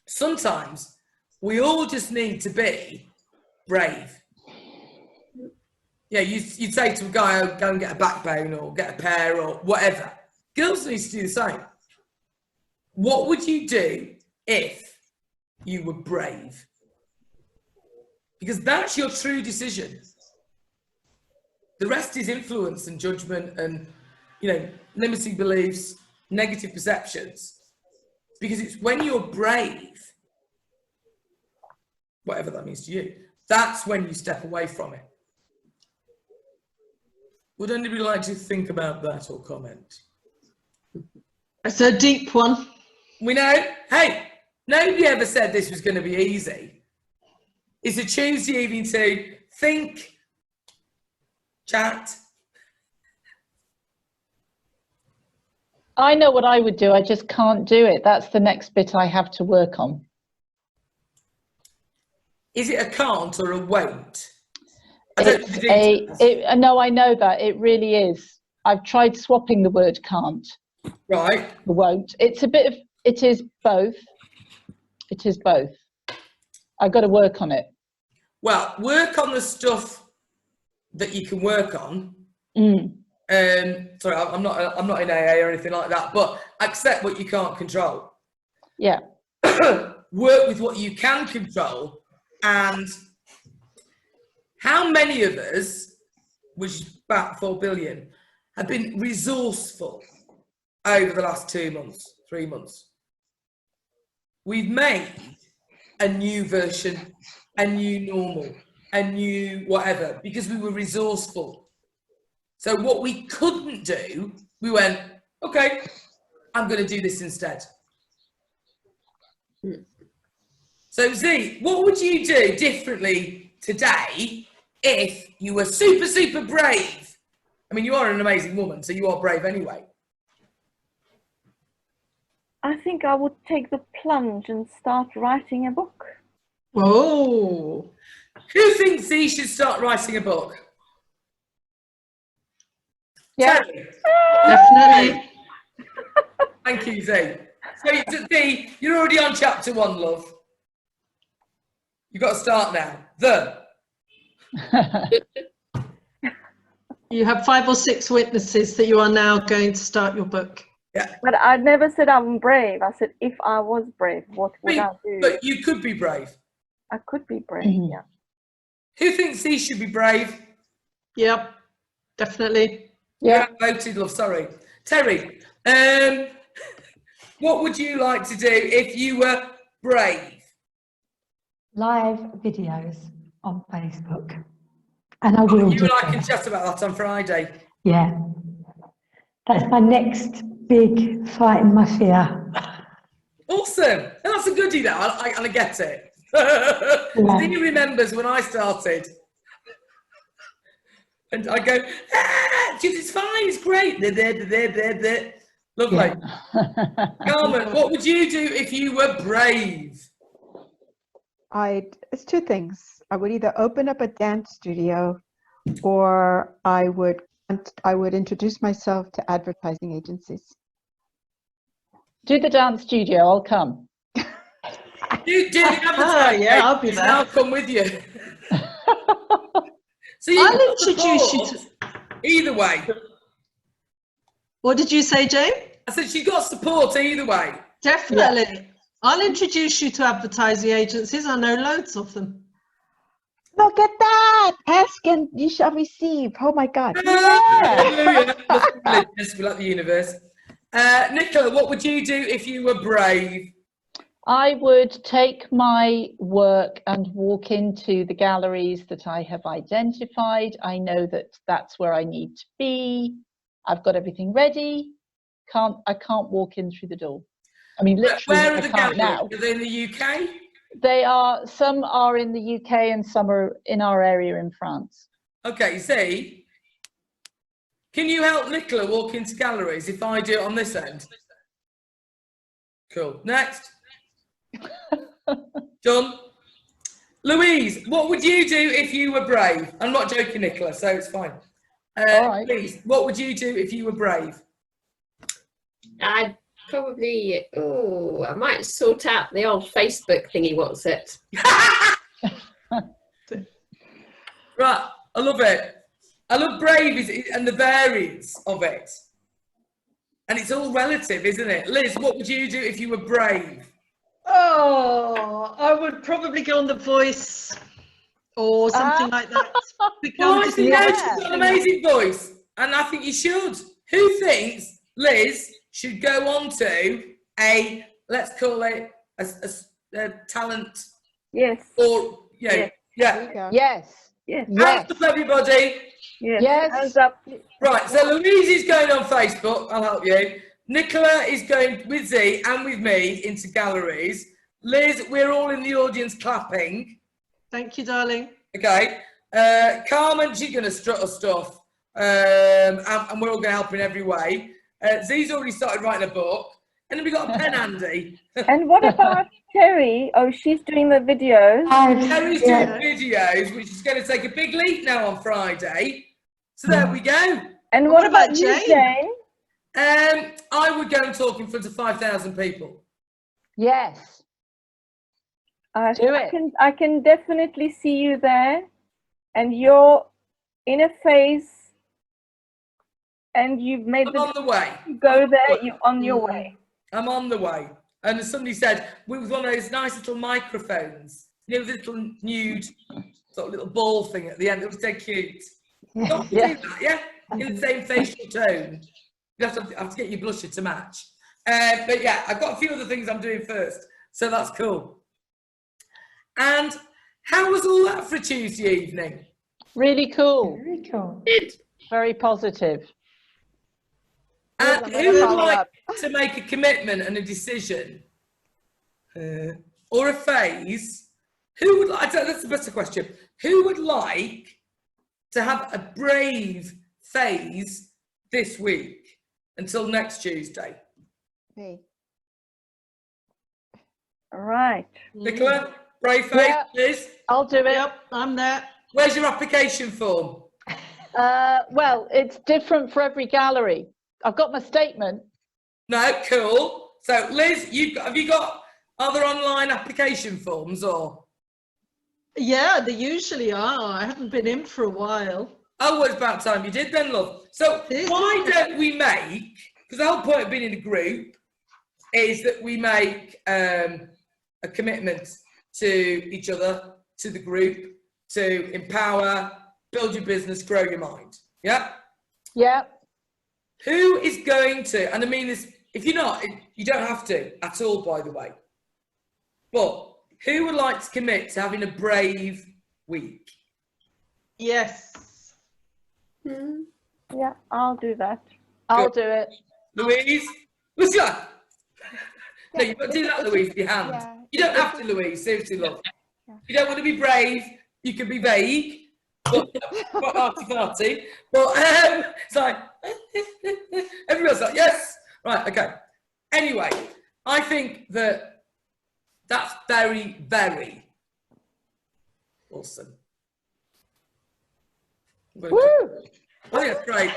sometimes we all just need to be brave. Yeah, you'd say to a guy, oh, go and get a backbone or get a pair or whatever. Girls need to do the same. What would you do if you were brave? Because that's your true decision. The rest is influence and judgment and, you know, limiting beliefs, negative perceptions. Because it's when you're brave, whatever that means to you, that's when you step away from it. Would anybody like to think about that or comment? It's a deep one. We know, hey, nobody ever said this was going to be easy. It's a Tuesday evening to think, chat. I know what I would do, I just can't do it. That's the next bit I have to work on. Is it a can't or a won't? No, I know that, it really is. I've tried swapping the word can't. Right. The won't. It's a bit of, it is both. It is both. I've got to work on it. Well, work on the stuff that you can work on. Sorry, I'm not in AA or anything like that, but accept what you can't control. Yeah. Work with what you can control. And how many of us, which is about 4 billion, have been resourceful over the last 2 months, 3 months? We've made a new version, a new normal, a new whatever, because we were resourceful. So what we couldn't do, we went, okay, I'm going to do this instead. So Z, what would you do differently today if you were super, super brave? I mean, you are an amazing woman, so you are brave anyway. I think I would take the plunge and start writing a book. Whoa. Who thinks Z should start writing a book? Yeah. Terry? Definitely. Thank you, Z. So Z, you're already on chapter 1, love. You've got to start now. You have 5 or 6 witnesses that you are now going to start your book. Yeah. But I never said I'm brave. I said if I was brave, what would I do? But you could be brave. I could be brave, yeah. Who thinks Z should be brave? Yep, definitely. Yeah. Voted, love, sorry. Terry, what would you like to do if you were brave? Live videos on Facebook. And I will You do and I can that. chat about that on Friday. Yeah. That's my next big fighting my fear. Awesome. That's a goodie now. I get it. Steve remembers when I started. And I go, it's fine, it's great. Lovely. Yeah. Carmen, what would you do if you were brave? It's 2 things. I would either open up a dance studio, or I would introduce myself to advertising agencies. Do the dance studio, I'll come. Do the advertising. Yeah, I'll be there. I'll come with you. So I'll introduce you to... Either way. What did you say, Jane? I said she got support either way. Definitely. Yeah. I'll introduce you to advertising agencies. I know loads of them. Look at that! Ask and you shall receive. Oh my God. Yeah. We like the universe. Nicola, what would you do if you were brave? I would take my work and walk into the galleries that I have identified. I know that that's where I need to be. I've got everything ready. I can't walk in through the door. I mean, literally, where are I the can't galleries? now. Are they in the UK? They are, some are in the UK and some are in our area in France. Okay, see, can you help Nicola walk into galleries if I do it on this end? Cool. Next. Done. Louise, what would you do if you were brave? I'm not joking, Nicola, so it's fine. All right. Louise, what would you do if you were brave? I'd probably, I might sort out the old Facebook thingy, what's it? Right, I love it. I love brave and the variance of it. And it's all relative, isn't it? Liz, what would you do if you were brave? Oh, I would probably go on The Voice or something like that. Well, I Become think just- she's got an amazing voice, and I think you should. Who thinks Liz should go on to a, let's call it a talent, Yes. or yeah, There yeah. you go. Yes. Yes. Hands up, everybody. Yes. Yes. Hands up. Right, so Louise is going on Facebook. I'll help you. Nicola is going with Z and with me into galleries. Liz, we're all in the audience clapping. Thank you, darling. Okay. Carmen, she's going to strut her stuff. And we're all going to help in every way. Z's already started writing a book. And then we got a pen handy. And what about Terry? Oh, she's doing the videos. Terry's doing videos, which is going to take a big leap now on Friday. So there we go. And What what about about you, Jane? Jane? I would go and talk in front of 5,000 people. Yes. Do it. I can definitely see you there, and you're in a phase, and you've made I'm on the way. you go there. You're on your way. I'm on the way. And as somebody said, with one of those nice little microphones, you know, the little nude sort of little ball thing at the end. It was dead cute. Don't do that, yeah? In the same facial tone. You have to get your blusher to match. But yeah, I've got a few other things I'm doing first. So that's cool. And how was all that for a Tuesday evening? Really cool. Very cool. Very positive. And I'm who gonna would follow like up. to make a commitment and a decision? Or a phase? Who would like, that's the better question. Who would like to have a brave phase this week until next Tuesday? Me. All right. Nicola, brave phase, Yeah. Liz? I'll do it. Yep, I'm there. Where's your application form? Well, it's different for every gallery. I've got my statement. No, cool. So Liz, have you got other online application forms or? Yeah, they usually are. I haven't been in for a while. Oh, well, it's about time you did then, love. So why don't we make, because the whole point of being in a group is that we make a commitment to each other, to the group, to empower, build your business, grow your mind. Yeah? Yeah. Who is going to, and I mean this, if you're not, you don't have to at all, by the way. But who would like to commit to having a brave week? Yes. Yeah, I'll do that. I'll do it. Louise? What's that? No, you've got to do that, Louise, with your hand. Yeah. You don't have to, Louise, seriously, love. Yeah. You don't want to be brave, you can be vague, but quite arty-farty. But it's like, everyone's like, yes. Right, okay. Anyway, I think that that's very, very awesome. Woo! I think that's great.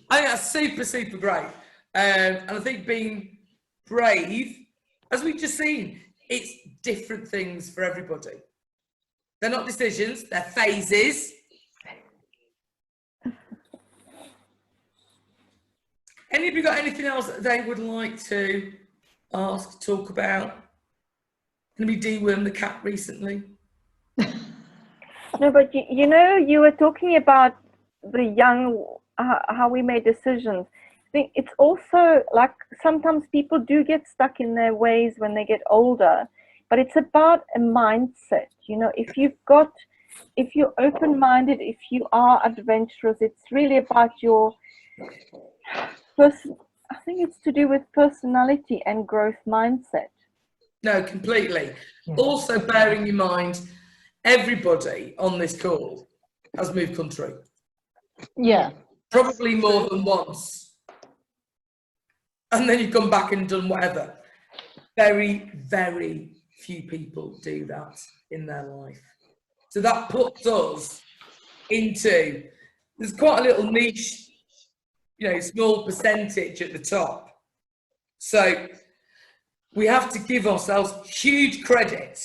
I think that's super, super great. And I think being brave, as we've just seen, it's different things for everybody. They're not decisions, they're phases. Any of you got anything else that they would like to ask, talk about? Going to be dewormed the cat recently? No, but you know, you were talking about the young, how we made decisions. I think it's also like sometimes people do get stuck in their ways when they get older, but it's about a mindset. You know, if you're open-minded, if you are adventurous, it's really about your person. I think it's to do with personality and growth mindset. No, completely. Also bearing in mind, everybody on this call has moved country. Yeah. Probably more than once. And then you come back and done whatever. Very, very few people do that in their life. So that puts us into, there's quite a little niche, you know, small percentage at the top. So we have to give ourselves huge credit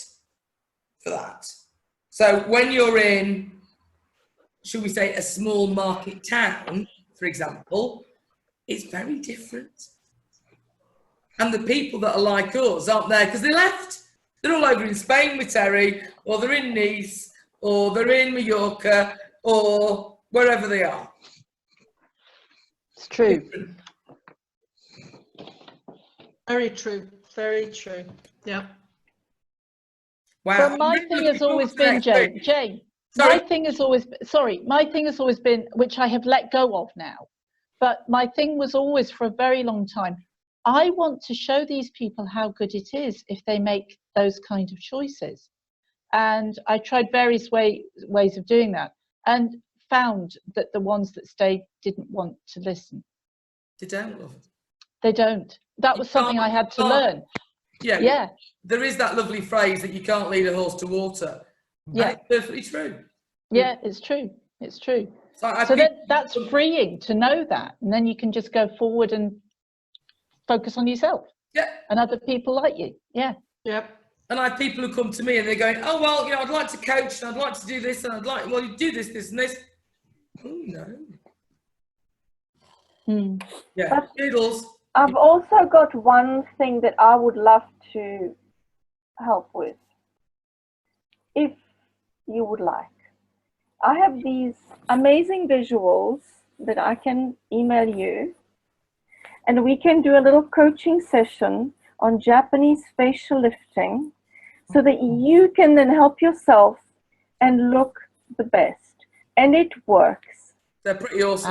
for that. So when you're in, should we say, a small market town, for example, it's very different. And the people that are like us aren't there because they left. They're all over in Spain with Terry, or they're in Nice, or they're in Mallorca, or wherever they are. It's true. Very true. Very true. Yeah. Wow. But my thing has always been, Jane, Sorry? my thing has always been, which I have let go of now, but my thing was always for a very long time, I want to show these people how good it is if they make those kind of choices. And I tried various ways of doing that and found that the ones that stayed didn't want to listen. They don't, love. They don't. That was something I had to learn. Yeah. Yeah. There is that lovely phrase that you can't lead a horse to water. Yeah. And it's perfectly true. Yeah, it's true. It's true. So then that's freeing to know that. And then you can just go forward and focus on yourself. Yeah. And other people like you. Yeah. Yep. And I have people who come to me and they're going, oh, well, I'd like to coach and I'd like to do this and you do this, this and this. Oh, no. Yeah, noodles. I've also got one thing that I would love to help with, if you would like. I have these amazing visuals that I can email you, and we can do a little coaching session on Japanese facial lifting so that you can then help yourself and look the best. And it works. They're pretty awesome.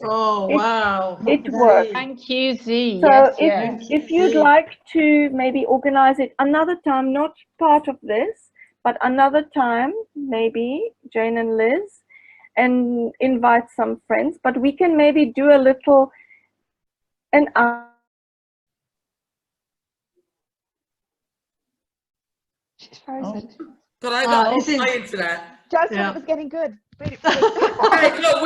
Oh, wow. It works. Thank you, Z. So Yes, if you'd like to maybe organize it another time, not part of this, but another time, maybe Jane and Liz, and invite some friends, but we can maybe do a little, She's frozen. But I got this is- my internet. Just Yeah. when it was getting good. Wait, Hey, look,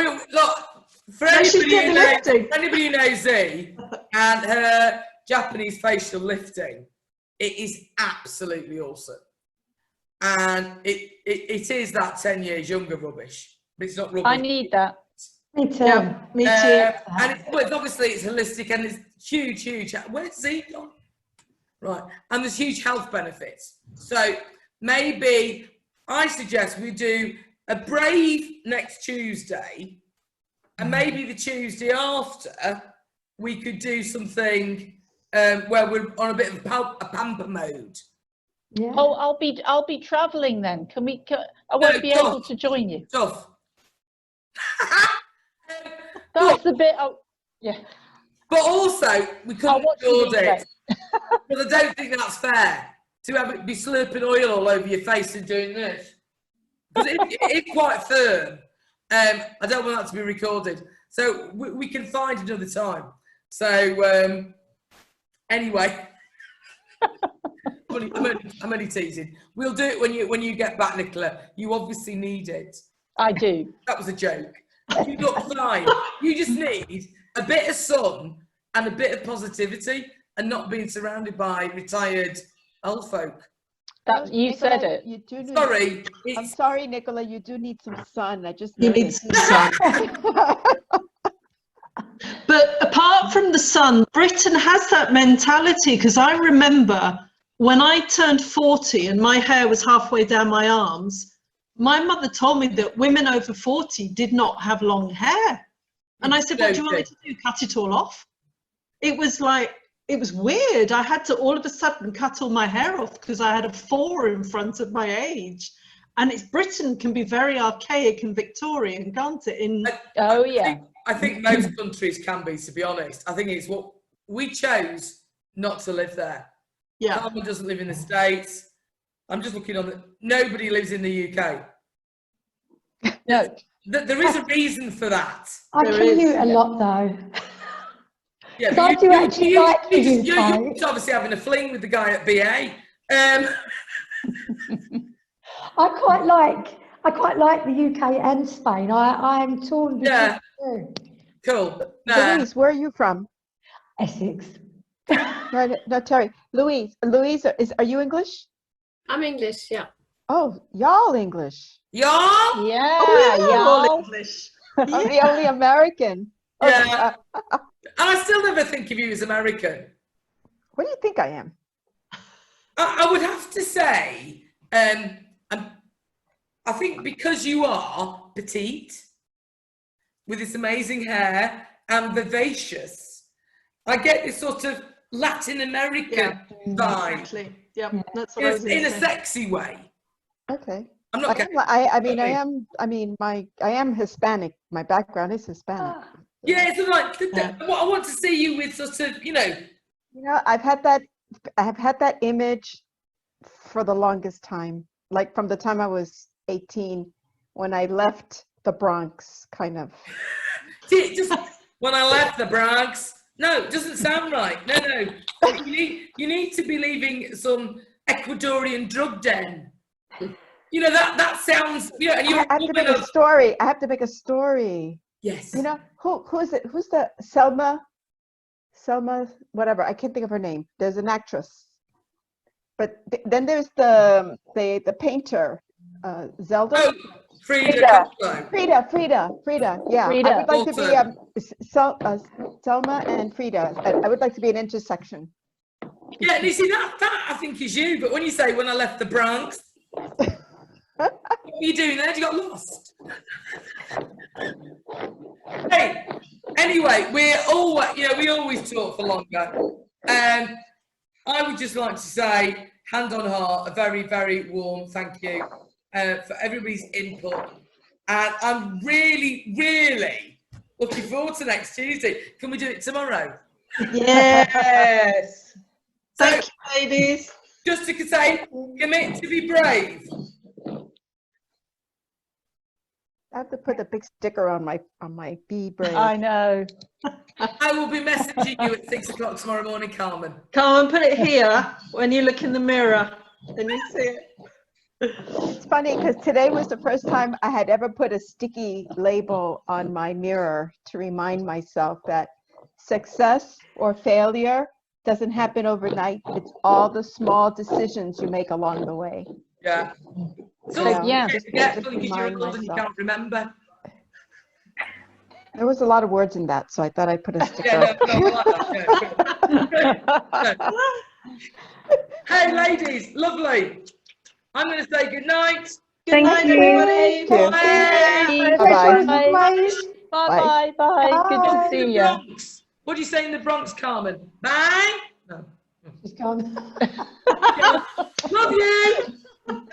for No, she's anybody doing lifting. who knows Z and her Japanese facial lifting, it is absolutely awesome. And it is that 10 years younger rubbish. But it's not rubbish. I need that. Me too. Yeah, me too. And it's obviously it's holistic and it's huge. Where's Z gone? Right. And there's huge health benefits. So maybe I suggest we do a Brave next Tuesday, and maybe the Tuesday after we could do something where we're on a bit of a pamper mode. Yeah. Oh, I'll be traveling then. I won't be able to join you. Tough. That's the bit. Yeah. But also we couldn't watch afford the it. Because I don't think that's fair to have it be slurping oil all over your face and doing this. Because it's quite firm. I don't want that to be recorded. So we can find another time. So anyway, I'm only teasing. We'll do it when you get back, Nicola. You obviously need it. I do. That was a joke. You look fine. You just need a bit of sun and a bit of positivity and not being surrounded by retired old folk. You Nicola, said it. You do need, Sorry. I'm sorry, Nicola, you do need some sun. I just You need noticed. some sun. But apart from the sun, Britain has that mentality, because I remember when I turned 40 and my hair was halfway down my arms, my mother told me that women over 40 did not have long hair. And I said, what do you want me to do? Cut it all off? It was like, it was weird. I had to all of a sudden cut all my hair off because I had a 4 in front of my age. And Britain can be very archaic and Victorian, can't it? I think most countries can be, to be honest. I think it's what we chose not to live there. Yeah. Carmen doesn't live in the States. I'm just looking on nobody lives in the UK. No. There is a reason for that. I commute a lot though. Yeah, I do actually like the UK. You're obviously having a fling with the guy at BA. I quite like the UK and Spain. I am torn between the two. Cool. Louise, where are you from? Essex. No, Terry. Louise, are you English? I'm English, yeah. Oh, y'all English. Y'all? Yeah, all y'all. English. I'm the only American. Yeah. And I still never think of you as American. What do you think I am? I would have to say, I think because you are petite, with this amazing hair and vivacious, I get this sort of Latin American vibe. Exactly. Yep. That's what I was In a say. sexy way. Okay. I'm not getting I am Hispanic. My background is Hispanic. Yeah, it's like I want to see you with sort of, You know, I've had that image for the longest time, like from the time I was 18, when I left the Bronx, kind of. See, just when I left the Bronx. No, it doesn't sound right. No. You need to be leaving some Ecuadorian drug den. You know, that sounds, you know, and you're I have to make a story. I have to make a story. Yes. You know, who's it? Who's the Selma, whatever. I can't think of her name. There's an actress. But then there's the painter, Zelda. Oh, Frida. Yeah. Frida. Frida. Yeah. Frida. I would like to be Selma and Frida. I would like to be an intersection. Yeah, and you see that I think is you. But when you say when I left the Bronx, what were you doing there? You got lost. Hey, anyway, we always talk for longer. I would just like to say, hand on heart, a very, very warm thank you for everybody's input. And I'm really, really looking forward to next Tuesday. Can we do it tomorrow? Yes. Thank you, ladies. Just to say, commit to be brave. I have to put a big sticker on my Be Brave. I know. I will be messaging you at 6 o'clock tomorrow morning, Carmen. Carmen, put it here when you look in the mirror. Then you see it. It's funny because today was the first time I had ever put a sticky label on my mirror to remind myself that success or failure doesn't happen overnight. It's all the small decisions you make along the way. Yeah. So Yeah. forgetful because you're old and you can't remember. There was a lot of words in that, so I thought I'd put a sticker. Yeah, no. Hey, ladies, lovely. I'm going to say good night. Thank night, you. everybody. Bye. Bye. Bye. Good to see you. Bronx. What do you say in the Bronx, Carmen? Bye. No. She's gone. Love you.